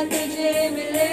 तुझे मिले।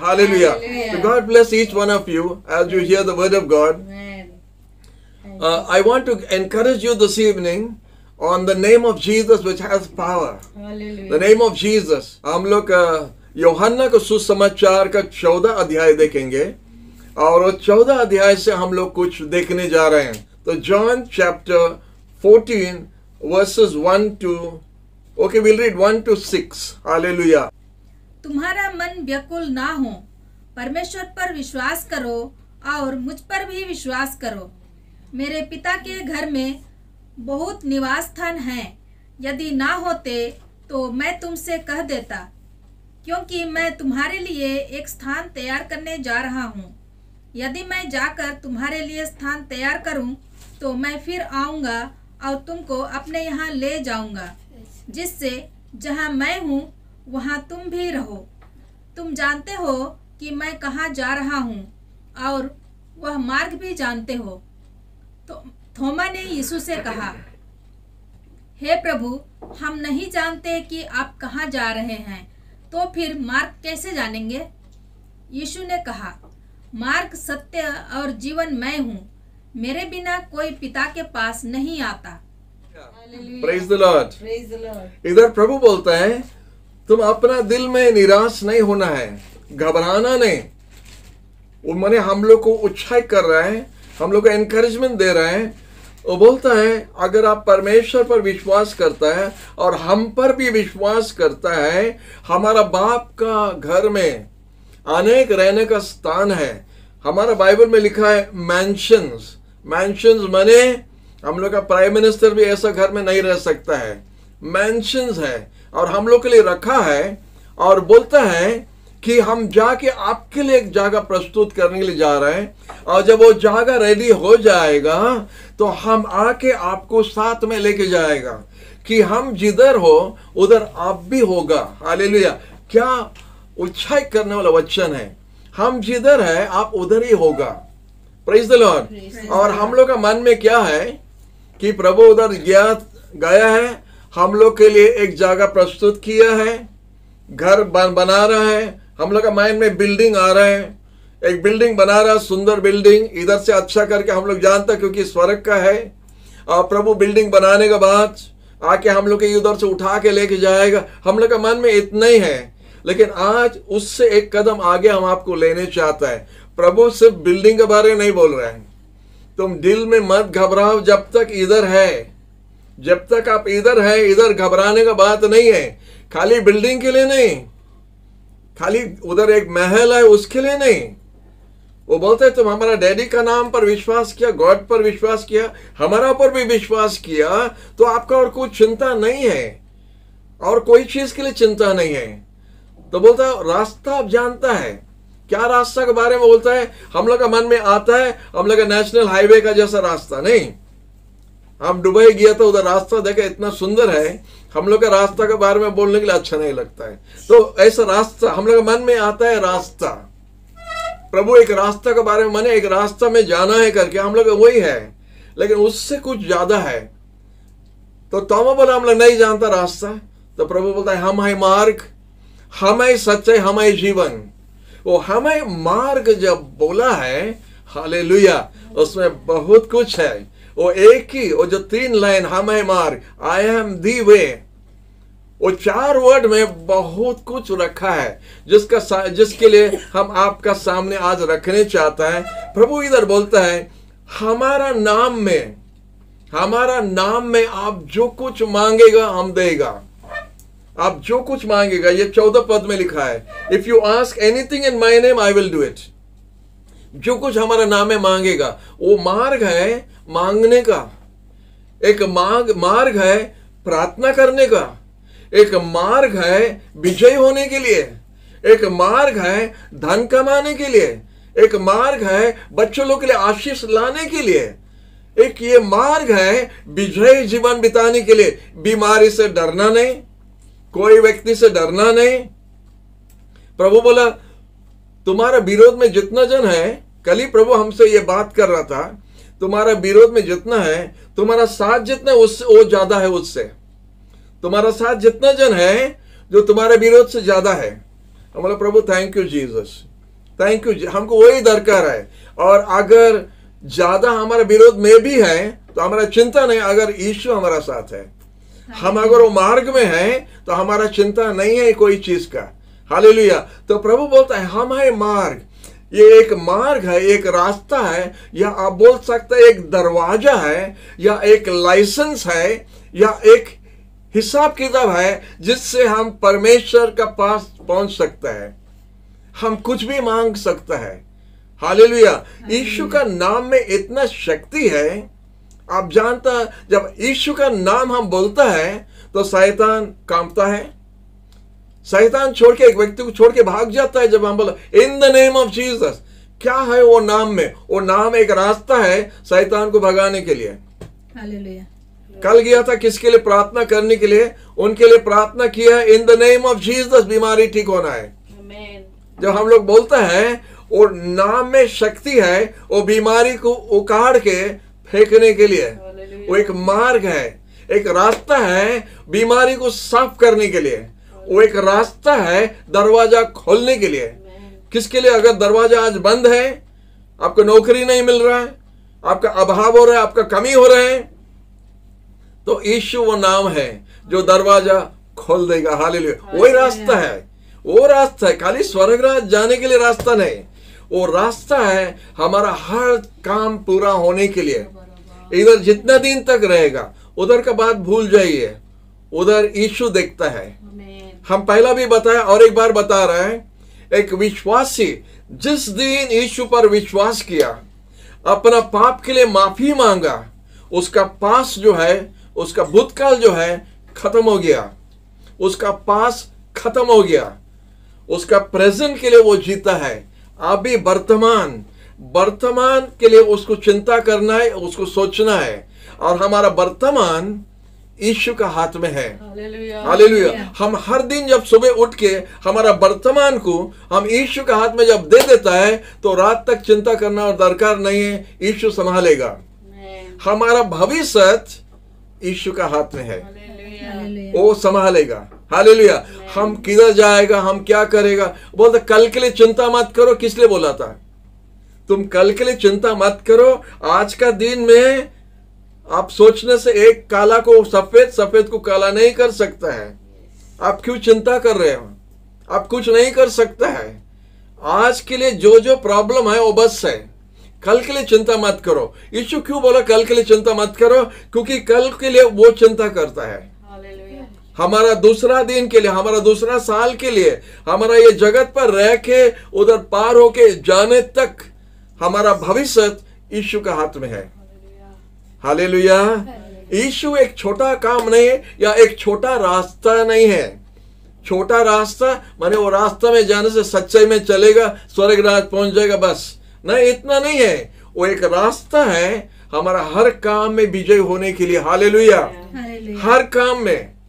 Hallelujah. So God bless each one of you as you hear the word of God. I want to encourage you this evening on the name of Jesus which has power. Hallelujah. The name of Jesus. हम लोग यूहन्ना को सुसमाचार का 14 अध्याय देखेंगे और वो 14 अध्याय से हम लोग कुछ देखने जा रहे हैं. तो John chapter 14 verses 1 to, okay, we'll read 1 to 6. Hallelujah. तुम्हारा मन व्याकुल ना हो, परमेश्वर पर विश्वास करो और मुझ पर भी विश्वास करो। मेरे पिता के घर में बहुत निवास स्थान हैं, यदि ना होते तो मैं तुमसे कह देता, क्योंकि मैं तुम्हारे लिए एक स्थान तैयार करने जा रहा हूँ। यदि मैं जाकर तुम्हारे लिए स्थान तैयार करूँ तो मैं फिर आऊँगा और तुमको अपने यहाँ ले जाऊँगा, जिससे जहाँ मैं हूँ वहाँ तुम भी रहो। तुम जानते हो कि मैं कहाँ जा रहा हूँ और वह मार्ग भी जानते हो। तो थोमा ने यीशु से कहा, हे प्रभु, हम नहीं जानते कि आप कहाँ जा रहे हैं, तो फिर मार्ग कैसे जानेंगे? यीशु ने कहा, मार्ग, सत्य और जीवन मैं हूँ। मेरे बिना कोई पिता के पास नहीं आता। Praise the Lord. Praise the Lord. इधर प्रभु बोलता है, तुम अपना दिल में निराश नहीं होना है, घबराना नहीं। वो माने हम लोग को उत्साहित कर रहा है, हम लोग को एनकरेजमेंट दे रहा है। वो बोलता है, अगर आप परमेश्वर पर विश्वास करता है और हम पर भी विश्वास करता है, हमारा बाप का घर में अनेक रहने का स्थान है। हमारा बाइबल में लिखा है मैंशंस। मैंशंस माने हम लोग का प्राइम मिनिस्टर भी ऐसा घर में नहीं रह सकता है। मैंशंस है और हम लोग के लिए रखा है। और बोलता है कि हम जाके आपके लिए एक जगह प्रस्तुत करने के लिए जा रहे हैं, और जब वो जगह रेडी हो जाएगा तो हम आके आपको साथ में लेके जाएगा, कि हम जिधर हो उधर आप भी होगा। हालेलुया। क्या उत्साहित करने वाला वचन है। हम जिधर है आप उधर ही होगा। Praise the Lord. और हम लोग का मन में क्या है कि प्रभु उधर गया है, हम लोग के लिए एक जगह प्रस्तुत किया है, घर बना रहा है। हम लोग का माइंड में बिल्डिंग आ रहा है, एक बिल्डिंग बना रहा है, सुंदर बिल्डिंग, इधर से अच्छा करके हम लोग जानते हैं क्योंकि स्वर्ग का है। और प्रभु बिल्डिंग बनाने के बाद आके हम लोग के उधर से उठा के लेके जाएगा। हम लोग का मन में इतना ही है, लेकिन आज उससे एक कदम आगे हम आपको लेने चाहता है। प्रभु सिर्फ बिल्डिंग के बारे में नहीं बोल रहे हैं। तुम दिल में मत घबराओ जब तक इधर है, जब तक आप इधर है, इधर घबराने का बात नहीं है। खाली बिल्डिंग के लिए नहीं, खाली उधर एक महल है उसके लिए नहीं। वो बोलते हैं, तुम हमारा डैडी का नाम पर विश्वास किया, गॉड पर विश्वास किया, हमारा पर भी विश्वास किया, तो आपका और कुछ चिंता नहीं है, और कोई चीज के लिए चिंता नहीं है। तो बोलता है रास्ता आप जानता है। क्या रास्ता के बारे में बोलता है? हम लोग का मन में आता है हम लोग का नेशनल हाईवे का जैसा रास्ता नहीं। हम दुबई गया तो उधर रास्ता देखा इतना सुंदर है, हम लोग का रास्ता के बारे में बोलने के लिए अच्छा नहीं लगता है। तो ऐसा रास्ता हम लोग के मन में आता है। रास्ता, प्रभु एक रास्ता के बारे में माने एक रास्ता में जाना है करके हम लोग वही है, लेकिन उससे कुछ ज्यादा है। तो तोमा बोला हम लोग नहीं जानता रास्ता। तो प्रभु बोलता है हम है मार्ग, हम है सच्चाई, हम है जीवन। वो हमें मार्ग जब बोला है, हालेलुया, उसमें बहुत कुछ है। वो एक ही, वो जो 3 लाइन हम है मार्ग, आई एम दी वे, वो 4 वर्ड में बहुत कुछ रखा है जिसके लिए हम आपका सामने आज रखने चाहता है। प्रभु इधर बोलता है हमारा नाम में आप जो कुछ मांगेगा हम देगा। आप जो कुछ मांगेगा, ये 14 पद में लिखा है, if you ask anything in my name I will do it. जो कुछ हमारा नाम में मांगेगा, वो मार्ग है मांगने का, एक मार्ग है प्रार्थना करने का, एक मार्ग है विजय होने के लिए, एक मार्ग है धन कमाने के लिए, एक मार्ग है बच्चों लोग के लिए आशीष लाने के लिए, एक ये मार्ग है विजय जीवन बिताने के लिए। बीमारी से डरना नहीं, कोई व्यक्ति से डरना नहीं। प्रभु बोला तुम्हारा विरोध में जितना जन है, कल ही प्रभु हमसे ये बात कर रहा था, तुम्हारा विरोध में जितना है, तुम्हारा साथ जितना उससे वो ज्यादा है उससे। तुम्हारा साथ जितना जन है जो तुम्हारे विरोध से ज्यादा है। हम बोला प्रभु thank you Jesus, thank you, हमको वही दरकार है। और अगर ज्यादा हमारा विरोध में भी है तो हमारा चिंता नहीं, अगर यीशु हमारा साथ है, हम अगर वो मार्ग में हैं तो हमारा चिंता नहीं है कोई चीज का। हालेलुया। तो प्रभु बोलता है हम है मार्ग। ये एक मार्ग है, एक रास्ता है, या आप बोल सकते हैं एक दरवाजा है, या एक लाइसेंस है, या एक हिसाब किताब है जिससे हम परमेश्वर का पास पहुंच सकता है। हम कुछ भी मांग सकता है। हालेलुया। यीशु का नाम में इतना शक्ति है। आप जानता, जब यीशु का नाम हम बोलता है तो शैतान कांपता है, शैतान छोड़ के एक व्यक्ति को छोड़ के भाग जाता है। जब हम बोला in the name of Jesus, क्या है वो नाम में? वो नाम एक रास्ता है शैतान को भगाने के लिए। हालेलुया। कल गया था किसके लिए प्रार्थना करने के लिए? उनके लिए प्रार्थना किया, in the name of Jesus बीमारी ठीक होना है। जब हम लोग बोलते हैं वो नाम में शक्ति है, वो बीमारी को उखाड़ के फेंकने के लिए, वो एक मार्ग है, एक रास्ता है बीमारी को साफ करने के लिए, वो एक रास्ता है दरवाजा खोलने के लिए। किसके लिए? अगर दरवाजा आज बंद है, आपको नौकरी नहीं मिल रहा है, आपका अभाव हो रहा है, आपका कमी हो रहा है, तो यीशु वो नाम है जो दरवाजा खोल देगा। हालेलुया। वही रास्ता है, वो रास्ता है, खाली स्वर्गराज जाने के लिए रास्ता नहीं, वो रास्ता है हमारा हर काम पूरा होने के लिए। इधर जितना दिन तक रहेगा उधर का बात भूल जाइए, उधर यीशु देखता है। हम पहला भी बताया और एक बार बता रहे हैं, एक विश्वासी जिस दिन यीशु पर विश्वास किया, अपना पाप के लिए माफी मांगा, उसका पास जो है, उसका भूतकाल जो है खत्म हो गया, उसका पास खत्म हो गया, उसका प्रेजेंट के लिए वो जीता है। अभी वर्तमान के लिए उसको चिंता करना है, उसको सोचना है, और हमारा वर्तमान यीशु का हाथ में है। हालेलुया। हम हर दिन जब सुबह उठ के हमारा वर्तमान को हम यीशु के हाथ में जब दे देता है, तो रात तक चिंता करना और दरकार नहीं है, यीशु संभालेगा। हमारा भविष्य यीशु का हाथ में है, वो संभालेगा। हालेलुया। हम किधर जाएगा, हम क्या करेगा, बोलते कल के लिए चिंता मत करो। किस लिए बोला था? तुम कल के लिए चिंता मत करो, आज का दिन में आप सोचने से एक काला को सफेद, सफेद को काला नहीं कर सकता है। आप क्यों चिंता कर रहे हो? आप कुछ नहीं कर सकता है। आज के लिए जो जो प्रॉब्लम है वो बस है, कल के लिए चिंता मत करो। यीशु क्यों बोला कल के लिए चिंता मत करो? क्योंकि कल के लिए वो चिंता करता है। हमारा दूसरा दिन के लिए, हमारा दूसरा साल के लिए, हमारा ये जगत पर रह के उधर पार होके जाने तक हमारा भविष्य यीशु का हाथ में है। हालेलुया। यीशु एक छोटा काम नहीं है, या एक छोटा रास्ता नहीं है। छोटा रास्ता माने वो रास्ता में जाने से सच्चाई में चलेगा, स्वर्ग राज पहुंच जाएगा, बस नहीं, इतना नहीं है। वो एक रास्ता है हमारा हर काम में विजय होने के लिए। हालेलुया। हर काम में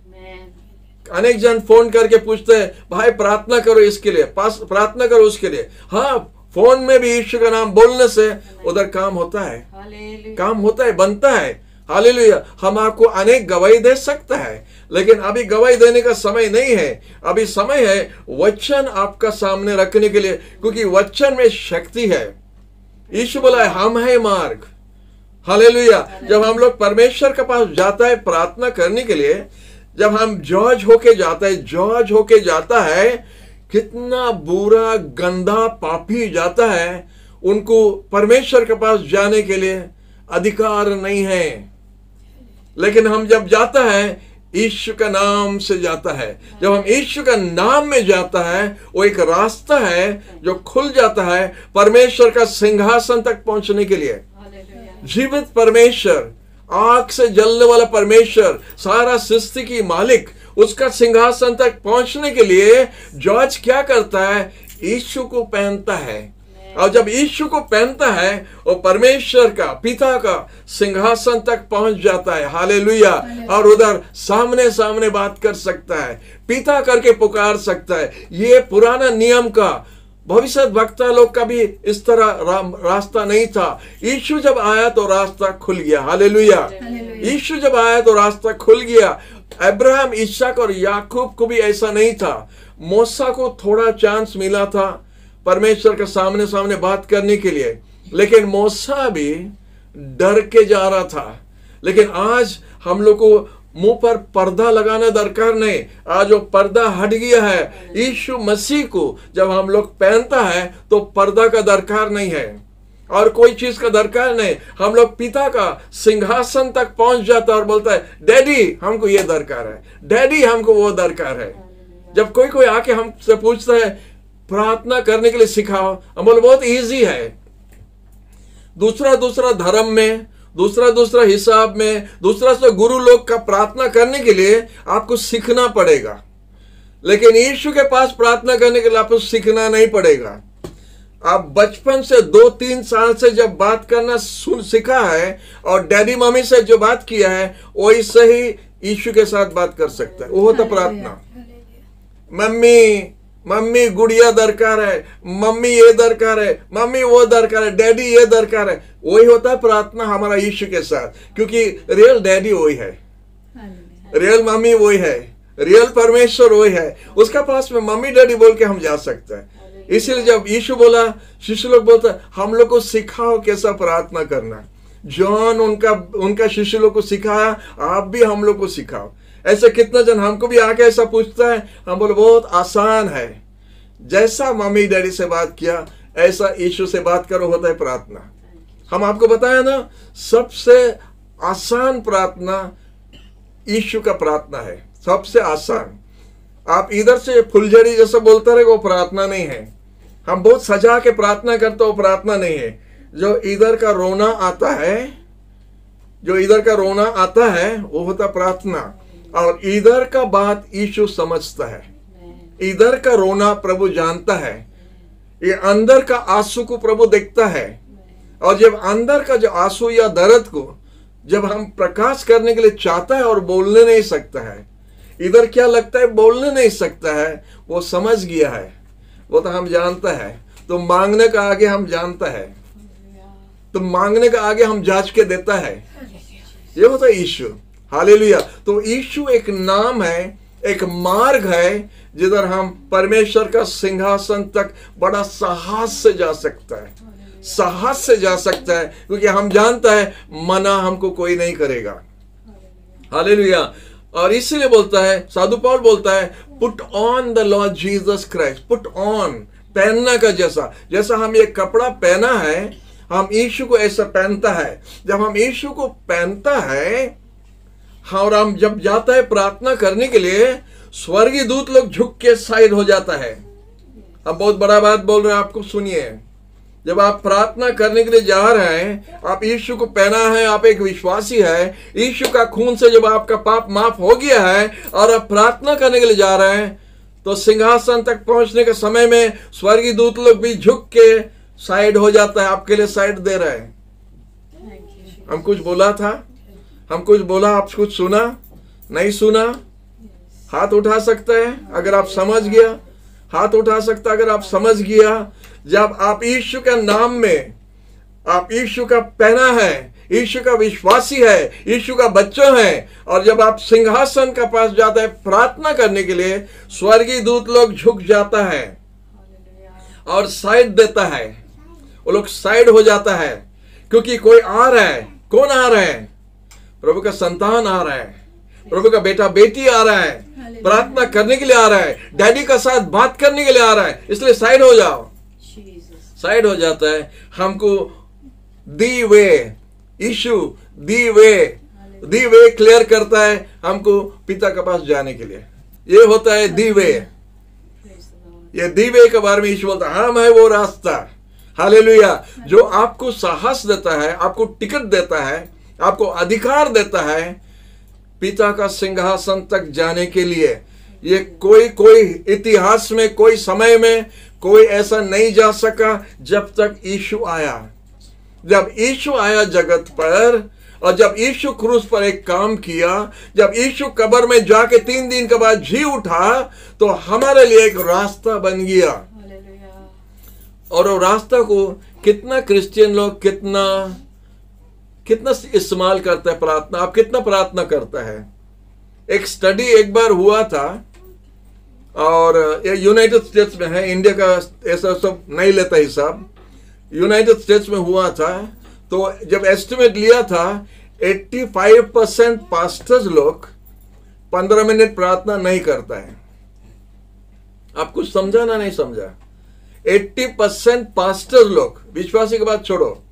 अनेक जन फोन करके पूछते हैं, भाई प्रार्थना करो इसके लिए, प्रार्थना करो उसके लिए। हाँ, फोन में भी यीशु का नाम बोलने से उधर काम होता है, काम होता है, बनता है। हालेलुया। हम आपको अनेक गवाही दे सकता है, लेकिन अभी गवाही देने का समय नहीं है। अभी समय है वचन आपका सामने रखने के लिए, क्योंकि वचन में शक्ति है। यीशु बोला हम है मार्ग। हालेलुया। जब हम लोग परमेश्वर के पास जाता है प्रार्थना करने के लिए, जब हम जज होके जाता है, जज होके जाता है, कितना बुरा गंदा पापी जाता है, उनको परमेश्वर के पास जाने के लिए अधिकार नहीं है। लेकिन हम जब जाता है यीशु का नाम से जाता है, जब हम यीशु का नाम में जाता है, वो एक रास्ता है जो खुल जाता है परमेश्वर का सिंहासन तक पहुंचने के लिए। जीवित परमेश्वर, आग से जलने वाला परमेश्वर, सारा सृष्टि की मालिक, उसका सिंहासन तक पहुंचने के लिए जॉर्ज क्या करता है? यीशु को पहनता है। और जब यीशु को पहनता है वो परमेश्वर का, पिता का सिंहासन तक पहुंच जाता है। हालेलुया। और उधर सामने सामने बात कर सकता है, पिता करके पुकार सकता है। ये पुराना नियम का भविष्य वक्ता लोग का भी इस तरह रास्ता नहीं था। यीशु जब आया तो रास्ता खुल गया। हालेलुया। यीशु जब आया तो रास्ता खुल गया। अब्राहम, इसहाक और याकूब को भी ऐसा नहीं था। मूसा को थोड़ा चांस मिला था परमेश्वर के सामने सामने बात करने के लिए, लेकिन मूसा भी डर के जा रहा था। लेकिन आज हम लोग को मुंह पर पर्दा लगाना दरकार नहीं। आज वो पर्दा हट गया है। यीशु मसीह को जब हम लोग पहनता है तो पर्दा का दरकार नहीं है और कोई चीज का दरकार नहीं। हम लोग पिता का सिंहासन तक पहुंच जाता है और बोलता है डैडी हमको ये दरकार है, डैडी हमको वो दरकार है। जब कोई कोई आके हमसे पूछता है प्रार्थना करने के लिए सिखाओ, हम बोले बहुत इजी है। दूसरा धर्म में, दूसरा हिसाब में, दूसरा गुरु लोग का प्रार्थना करने के लिए आपको सीखना पड़ेगा, लेकिन यीशु के पास प्रार्थना करने के लिए आपको सीखना नहीं पड़ेगा। आप बचपन से 2-3 साल से जब बात करना सीखा है और डैडी मम्मी से जो बात किया है वैसे ही यीशु के साथ बात कर सकता है। वो होता प्रार्थना। मम्मी मम्मी गुड़िया दरकार है, मम्मी ये दरकार है, मम्मी वो दरकार है, डैडी ये दरकार है। वही होता है प्रार्थना हमारा यीशु के साथ, क्योंकि रियल डैडी वही है, रियल मम्मी वही है, रियल परमेश्वर वही है। उसका पास में मम्मी डैडी बोल के हम जा सकते हैं। इसीलिए जब यीशु बोला, शिष्य लोग बोलता हम लोग को सिखाओ कैसा प्रार्थना करना। जॉन उनका शिष्य लोग को सिखाया, आप भी हम लोग को सिखाओ। ऐसे कितना जन हमको भी आके ऐसा पूछता है, हम बोले बहुत आसान है, जैसा मम्मी डैडी से बात किया ऐसा यीशु से बात करो, होता है प्रार्थना। हम आपको बताया ना, सबसे आसान प्रार्थना यीशु का प्रार्थना है, सबसे आसान। आप इधर से फुलझड़ी जैसा बोलते रहे, वो प्रार्थना नहीं है। हम बहुत सजा के प्रार्थना करते, वो प्रार्थना नहीं है। जो इधर का रोना आता है, जो इधर का रोना आता है वो होता प्रार्थना। और इधर का बात यीशु समझता है, इधर का रोना प्रभु जानता है, ये अंदर का आंसू को प्रभु देखता है। और जब अंदर का जो आंसू या दर्द को जब हम प्रकाश करने के लिए चाहता है और बोलने नहीं सकता है, इधर क्या लगता है बोलने नहीं सकता है, वो समझ गया है, वो तो हम जानता है। तो मांगने का आगे हम जानता है, तो मांगने का आगे हम जांच के देता है। ये होता है यीशु। हालेलुया। तो यीशु एक नाम है, एक मार्ग है जिधर हम परमेश्वर का सिंहासन तक बड़ा साहस से जा सकता है, साहस से जा सकता है, क्योंकि हम जानता है मना हमको कोई नहीं करेगा। हालेलुया। और इसीलिए बोलता है, साधु पौल बोलता है, put on the Lord Jesus Christ. Put on, पहनना का जैसा, जैसा हम ये कपड़ा पहना है, हम यीशु को ऐसा पहनता है। जब हम यीशु को पहनता है और हम जब जाता है प्रार्थना करने के लिए, स्वर्गीय दूत लोग झुक के साइड हो जाता है। हम बहुत बड़ा बात बोल रहे हैं, आपको सुनिए। जब आप प्रार्थना करने के लिए जा रहे हैं, आप यीशु को पहना है, आप एक विश्वासी है, यीशु का खून से जब आपका पाप माफ हो गया है और आप प्रार्थना करने के लिए जा रहे हैं, तो सिंहासन तक पहुंचने के समय में स्वर्गीय दूत लोग भी झुक के साइड हो जाता है, आपके लिए साइड दे रहे हैं। हम कुछ बोला था, हम कुछ बोला, आप कुछ सुना नहीं सुना? हाथ उठा सकते हैं अगर आप समझ गया, हाथ उठा सकता अगर आप समझ गया। जब आप यीशु के नाम में, आप यीशु का पहना है, यीशु का विश्वासी है, यीशु का बच्चा है, और जब आप सिंहासन के पास जाता है प्रार्थना करने के लिए, स्वर्गीय दूत लोग झुक जाता है और साइड देता है। वो लोग साइड हो जाता है, क्योंकि कोई आ रहा है। कौन आ रहा है? प्रभु का संतान आ रहा है, प्रभु का बेटा बेटी आ रहा है, प्रार्थना करने के लिए आ रहा है, डैडी का साथ बात करने के लिए आ रहा है। इसलिए साइड हो जाओ। साइड हो जाता है। हमको दी वे, यीशु दी वे क्लियर करता है हमको पिता के पास जाने के लिए। ये होता है दी वे। ये दी वे के बारे में यीशु बोलता है, हम है वो रास्ता। हालेलुया। जो आपको साहस देता है, आपको टिकट देता है, आपको अधिकार देता है पिता का सिंहासन तक जाने के लिए। ये कोई इतिहास में, कोई समय में कोई ऐसा नहीं जा सका जब तक यीशु आया। जब यीशु आया जगत पर, और जब यीशु क्रूस पर एक काम किया, जब यीशु कब्र में जाके 3 दिन के बाद जी उठा, तो हमारे लिए एक रास्ता बन गया। और वो रास्ता को कितना क्रिश्चियन लोग कितना इस्तेमाल करता है प्रार्थना। आप कितना प्रार्थना करता है? एक स्टडी एक बार हुआ था, और ये यूनाइटेड स्टेट्स में है, इंडिया का ऐसा सब नहीं लेता हिसाब, यूनाइटेड स्टेट्स में हुआ था। तो जब एस्टिमेट लिया था, 85% पास्टर्स लोग 15 मिनट प्रार्थना नहीं करता है। आप कुछ समझा ना? नहीं समझा? 80% पास्टर्स लोग, विश्वासी की बात छोड़ो,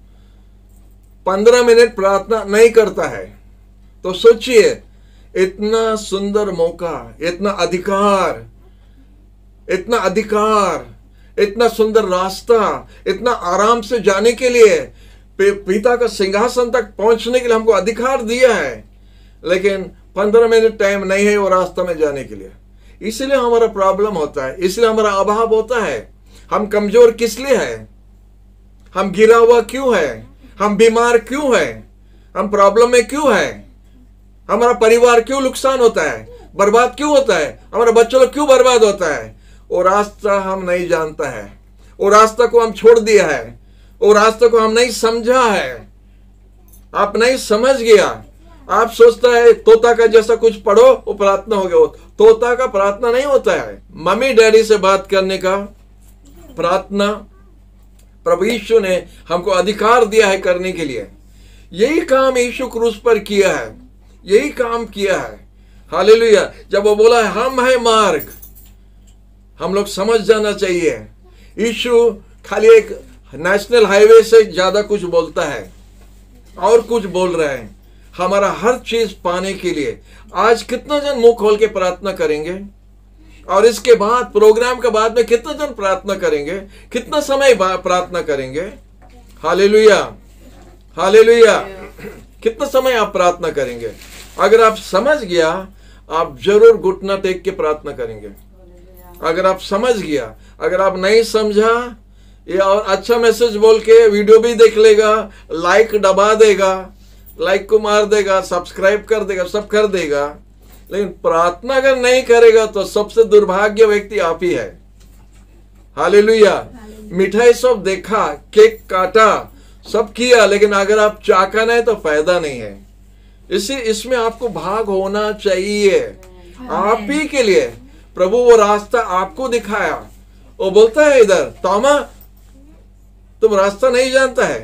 15 मिनट प्रार्थना नहीं करता है। तो सोचिए, इतना सुंदर मौका, इतना अधिकार, इतना सुंदर रास्ता, इतना आराम से जाने के लिए, पिता का सिंहासन तक पहुंचने के लिए हमको अधिकार दिया है, लेकिन 15 मिनट टाइम नहीं है वो रास्ता में जाने के लिए। इसलिए हमारा प्रॉब्लम होता है, इसलिए हमारा अभाव होता है। हम कमजोर किस लिए है? हम गिरा हुआ क्यों है, हम बीमार क्यों है, हम प्रॉब्लम में क्यों है, हमारा परिवार क्यों नुकसान होता है, बर्बाद क्यों होता है, हमारा बच्चों लोग क्यों बर्बाद होता है। वो रास्ता हम नहीं जानता है, वो रास्ता को हम छोड़ दिया है, वो रास्ते को हम नहीं समझा है। आप नहीं समझ गया, आप सोचता है तोता का जैसा कुछ पढ़ो वो प्रार्थना हो गया। तोता का प्रार्थना नहीं होता है। मम्मी डैडी से बात करने का प्रार्थना प्रभु यीशु ने हमको अधिकार दिया है करने के लिए। यही काम यीशु क्रूस पर किया है, यही काम किया है। हालेलुया। जब वो बोला है हम है मार्ग, हम लोग समझ जाना चाहिए यीशु खाली एक नेशनल हाईवे से ज्यादा कुछ बोलता है और कुछ बोल रहा है हमारा हर चीज पाने के लिए। आज कितना जन मुंह खोल के प्रार्थना करेंगे, और इसके बाद प्रोग्राम के बाद में कितना जन प्रार्थना करेंगे, कितना समय प्रार्थना करेंगे। Hallelujah, hallelujah. कितना समय आप प्रार्थना करेंगे। अगर आप समझ गया आप जरूर घुटना टेक के प्रार्थना करेंगे। अगर आप समझ गया, अगर आप नहीं समझा ये और अच्छा मैसेज बोल के वीडियो भी देख लेगा, लाइक दबा देगा, लाइक को मार देगा, सब्सक्राइब कर देगा, सब कर देगा, लेकिन प्रार्थना अगर नहीं करेगा तो सबसे दुर्भाग्य व्यक्ति आप ही है। हालेलुया। मिठाई सब देखा, केक काटा, सब किया, लेकिन अगर आप चाका नहीं तो फायदा नहीं है। इसमें आपको भाग होना चाहिए आप ही के लिए। प्रभु वो रास्ता आपको दिखाया। वो बोलता है इधर तोमा तुम रास्ता नहीं जानता है।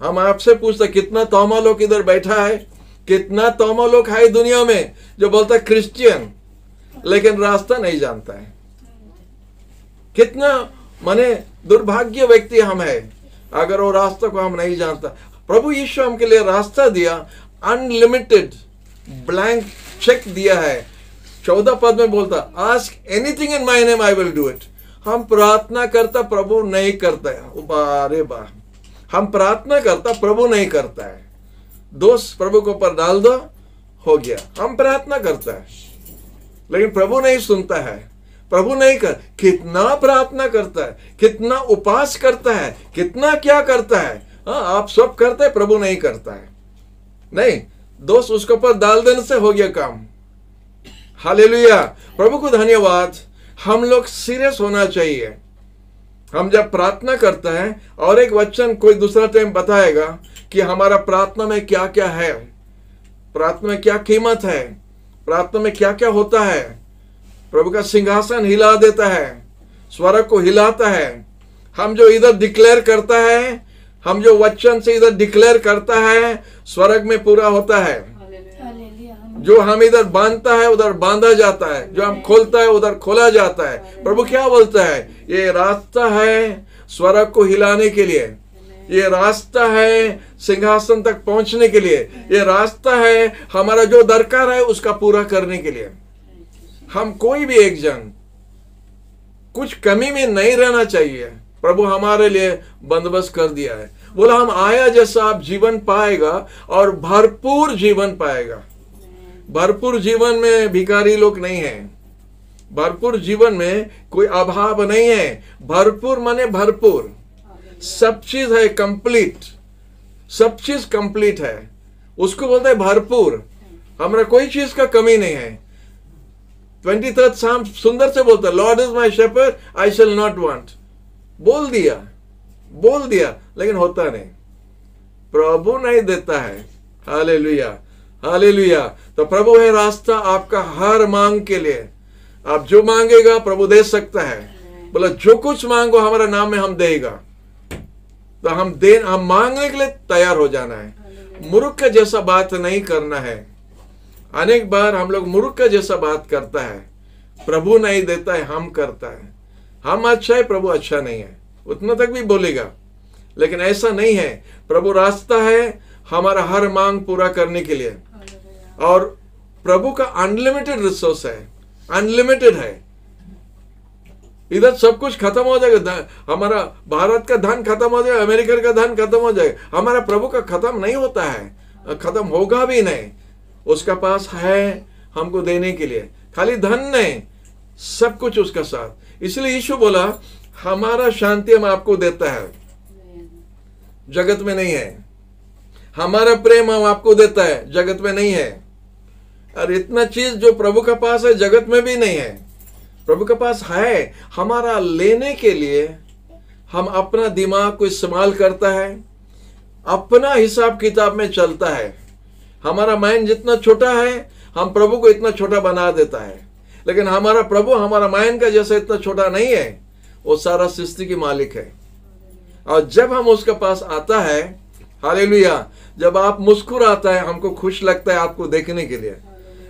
हम आपसे पूछते कितना तोमा लोग इधर बैठा है, कितना तोमा लोग है दुनिया में जो बोलता है क्रिश्चियन लेकिन रास्ता नहीं जानता है। कितना माने दुर्भाग्य व्यक्ति हम है अगर वो रास्ता को हम नहीं जानता। प्रभु यीशु हमके लिए रास्ता दिया, अनलिमिटेड ब्लैंक चेक दिया है। 14 पद में बोलता ask anything in my name I will do it. हम प्रार्थना करता प्रभु नहीं करता है। अरे वाह, हम प्रार्थना करता प्रभु नहीं करता है। दोष प्रभु को ऊपर डाल दो, हो गया। हम प्रार्थना करता है लेकिन प्रभु नहीं सुनता है, प्रभु नहीं कर। कितना प्रार्थना करता है, कितना उपवास करता है, कितना क्या करता है। हाँ, आप सब करते हैं, प्रभु नहीं करता है। नहीं, दोष उसके ऊपर डाल देने से हो गया काम। हालेलुया, प्रभु को धन्यवाद। हम लोग सीरियस होना चाहिए। हम जब प्रार्थना करते हैं, और एक वचन कोई दूसरा टाइम बताएगा कि हमारा प्रार्थना में क्या क्या है, प्रार्थना में क्या कीमत है, प्रार्थना में क्या क्या होता है। प्रभु का सिंहासन हिला देता है, स्वर्ग को हिलाता है। हम जो इधर डिक्लेयर करता है, हम जो वचन से इधर डिक्लेयर करता है, स्वर्ग में पूरा होता है। जो हम इधर बांधता है उधर बांधा जाता है, जो हम खोलता है उधर खोला जाता है। प्रभु क्या बोलता है, ये रास्ता है स्वर्ग को हिलाने के लिए, ये रास्ता है सिंहासन तक पहुंचने के लिए, ये रास्ता है हमारा जो दरकार है उसका पूरा करने के लिए। हम कोई भी एक जन कुछ कमी में नहीं रहना चाहिए। प्रभु हमारे लिए बंदोबस्त कर दिया है। बोला हम आया जैसा आप जीवन पाएगा और भरपूर जीवन पाएगा। भरपूर जीवन में भिखारी लोग नहीं है, भरपूर जीवन में कोई अभाव नहीं है। भरपूर माने भरपूर, सब चीज है कंप्लीट, सब चीज कंप्लीट है, उसको बोलते हैं भरपूर। हमारा कोई चीज का कमी नहीं है। 23rd साम सुंदर से बोलता है, lord is my shepherd I shall not want. बोल दिया लेकिन होता नहीं, प्रभु नहीं देता है। Hallelujah, hallelujah. तो प्रभु है रास्ता आपका हर मांग के लिए। आप जो मांगेगा प्रभु दे सकता है। बोला जो कुछ मांगो हमारा नाम में हम देगा। तो हम मांगने के लिए तैयार हो जाना है। मूर्ख का जैसा बात नहीं करना है। अनेक बार हम लोग मूर्ख का जैसा बात करता है, प्रभु नहीं देता है, हम करता है। हम अच्छा है, प्रभु अच्छा नहीं है, उतना तक भी बोलेगा, लेकिन ऐसा नहीं है। प्रभु रास्ता है हमारा हर मांग पूरा करने के लिए, और प्रभु का अनलिमिटेड रिसोर्स है, अनलिमिटेड है। इधर सब कुछ खत्म हो जाएगा, हमारा भारत का धन खत्म हो जाएगा, अमेरिका का धन खत्म हो जाएगा, हमारा प्रभु का खत्म नहीं होता है, खत्म होगा भी नहीं। उसका पास है हमको देने के लिए, खाली धन नहीं, सब कुछ उसका साथ। इसलिए यीशु बोला हमारा शांति हम आपको देता है, जगत में नहीं है। हमारा प्रेम हम आपको देता है, जगत में नहीं है। और इतना चीज जो प्रभु के पास है जगत में भी नहीं है, प्रभु के पास है। हमारा लेने के लिए हम अपना दिमाग को इस्तेमाल करता है, अपना हिसाब किताब में चलता है। हमारा माइंड जितना छोटा है हम प्रभु को इतना छोटा बना देता है। लेकिन हमारा प्रभु हमारा माइंड का जैसा इतना छोटा नहीं है, वो सारा सृष्टि की मालिक है। और जब हम उसके पास आता है, हालेलुया, जब आप मुस्कुराता है हमको खुश लगता है आपको देखने के लिए।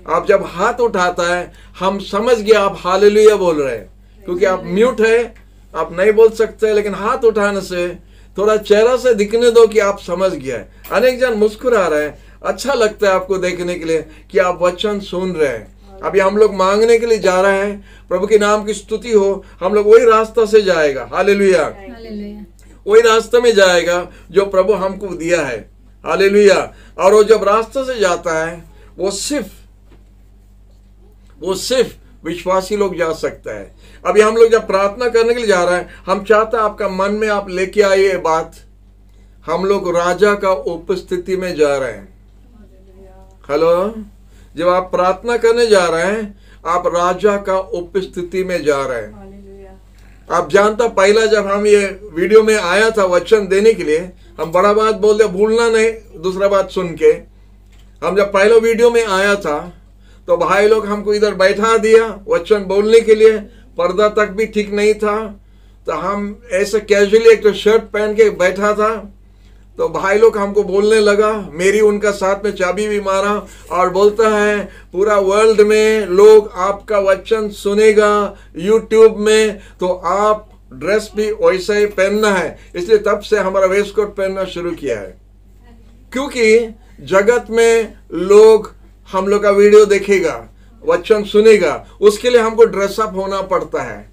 आप जब हाथ उठाता है हम समझ गया आप हालेलुया बोल रहे हैं, क्योंकि आप म्यूट है, आप नहीं बोल सकते, लेकिन हाथ उठाने से थोड़ा चेहरा से दिखने दो कि आप समझ गया है। अनेक जन मुस्कुरा रहे हैं, अच्छा लगता है आपको देखने के लिए कि आप वचन सुन रहे हैं। अभी हम लोग मांगने के लिए जा रहे हैं, प्रभु के नाम की स्तुति हो, हम लोग वही रास्ता से जाएगा, हालेलुया, वही रास्ते में जाएगा जो प्रभु हमको दिया है, हालेलुया। और वो जब रास्ते से जाता है वो सिर्फ विश्वासी लोग जा सकता है। अभी हम लोग जब प्रार्थना करने के लिए जा रहे हैं, हम चाहते हैं आपका मन में आप लेके आइए बात, हम लोग राजा का उपस्थिति में जा रहे हैं। हेलो, जब आप प्रार्थना करने जा रहे हैं आप राजा का उपस्थिति में जा रहे हैं। आप जानता, पहला जब हम ये वीडियो में आया था वचन देने के लिए, हम बड़ा बात बोल दिया, भूलना नहीं दूसरा बात सुन के। हम जब पहला वीडियो में आया था तो भाई लोग हमको इधर बैठा दिया वचन बोलने के लिए, पर्दा तक भी ठीक नहीं था, तो हम ऐसे कैजुअली एक तो शर्ट पहन के बैठा था। तो भाई लोग हमको बोलने लगा, मेरी उनका साथ में चाबी भी मारा और बोलता है पूरा वर्ल्ड में लोग आपका वचन सुनेगा यूट्यूब में, तो आप ड्रेस भी वैसा ही पहनना है। इसलिए तब से हमारा वेस्ट कोट पहनना शुरू किया है, क्योंकि जगत में लोग हम लोग का वीडियो देखेगा, वचन सुनेगा, उसके लिए हमको ड्रेसअप होना पड़ता है।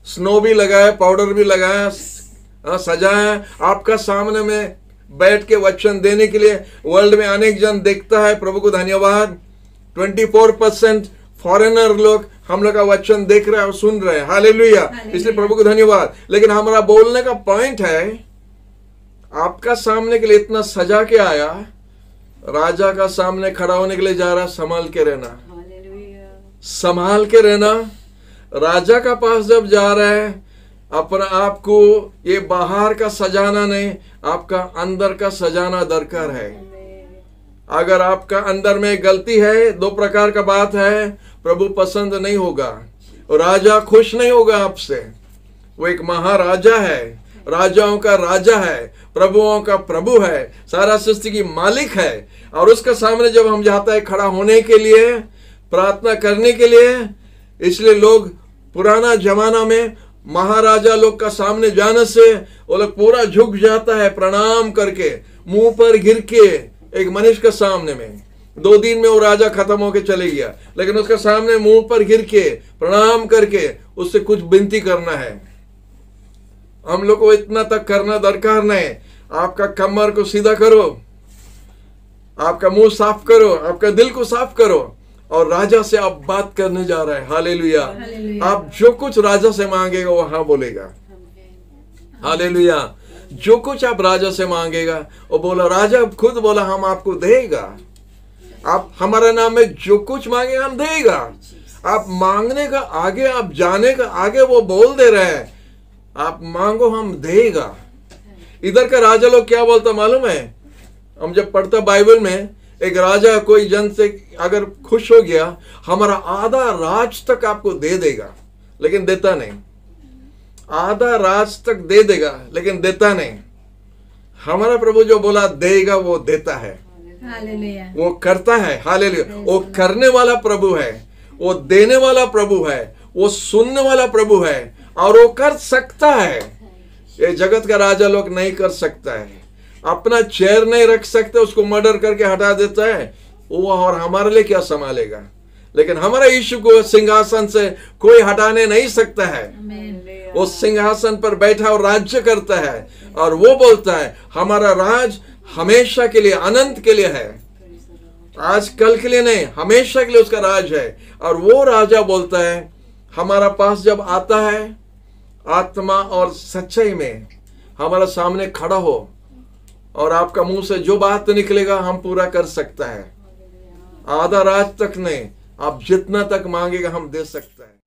स्नो भी लगाया, पाउडर भी लगाया, सजाया, आपका सामने में बैठ के वचन देने के लिए। वर्ल्ड में अनेक जन देखता है, प्रभु को धन्यवाद, 24% फॉरेनर लोग हम लोग का वचन देख रहे हैं और सुन रहे हैं, हालेलुया, इसलिए प्रभु को धन्यवाद। लेकिन हमारा बोलने का पॉइंट है, आपका सामने के लिए इतना सजा के आया, राजा का सामने खड़ा होने के लिए जा रहा, संभाल के रहना, संभाल के रहना। राजा का पास जब जा रहा है, अपना आप को ये बाहर का सजाना नहीं, आपका अंदर का सजाना दरकार है। अगर आपका अंदर में गलती है, दो प्रकार का बात है, प्रभु पसंद नहीं होगा, राजा खुश नहीं होगा आपसे। वो एक महाराजा है, राजाओं का राजा है, प्रभुओं का प्रभु है, सारा सृष्टि की मालिक है। और उसके सामने जब हम जाता है खड़ा होने के लिए, प्रार्थना करने के लिए, इसलिए लोग पुराना जमाना में महाराजा लोग का सामने जाने से वो लोग पूरा झुक जाता है, प्रणाम करके मुंह पर गिर के एक मनुष्य के सामने में। 2 दिन में वो राजा खत्म होके चले गया, लेकिन उसके सामने मुंह पर गिर के प्रणाम करके उससे कुछ विनती करना है। हम लोग को इतना तक करना दरकार नहीं। आपका कमर को सीधा करो, आपका मुंह साफ करो, आपका दिल को साफ करो, और राजा से आप बात करने जा रहे हैं, हालेलुया। आप जो कुछ राजा से मांगेगा वो हाँ बोलेगा, हालेलुया। जो कुछ आप राजा से मांगेगा वो बोला, राजा खुद बोला हम आपको देगा। आप हमारे नाम में जो कुछ मांगे हम देगा। आप मांगने का आगे, आप जाने का आगे वो बोल दे रहे हैं, आप मांगो हम देगा। इधर का राजा लोग क्या बोलता मालूम है? हम जब पढ़ता बाइबल में, एक राजा कोई जन से अगर खुश हो गया, हमारा आधा राज तक आपको दे देगा, लेकिन देता नहीं। आधा राज तक दे देगा लेकिन देता नहीं। हमारा प्रभु जो बोला देगा वो देता है, वो करता है, हालेलुया। वो करने वाला प्रभु है, वो देने वाला प्रभु है, वो सुनने वाला प्रभु है, और वो कर सकता है। ये जगत का राजा लोग नहीं कर सकता है। अपना चेयर नहीं रख सकते, उसको मर्डर करके हटा देता है वो, और हमारे लिए क्या संभालेगा। लेकिन हमारा यीशु को सिंहासन से कोई हटाने नहीं सकता है। वो सिंहासन पर बैठा और राज्य करता है, और वो बोलता है हमारा राज हमेशा के लिए, अनंत के लिए है, आज कल के लिए नहीं, हमेशा के लिए उसका राज है। और वो राजा बोलता है हमारा पास जब आता है आत्मा और सच्चाई में हमारे सामने खड़ा हो और आपका मुंह से जो बात निकलेगा हम पूरा कर सकता है। आधा रात तक नहीं, आप जितना तक मांगेगा हम दे सकते हैं।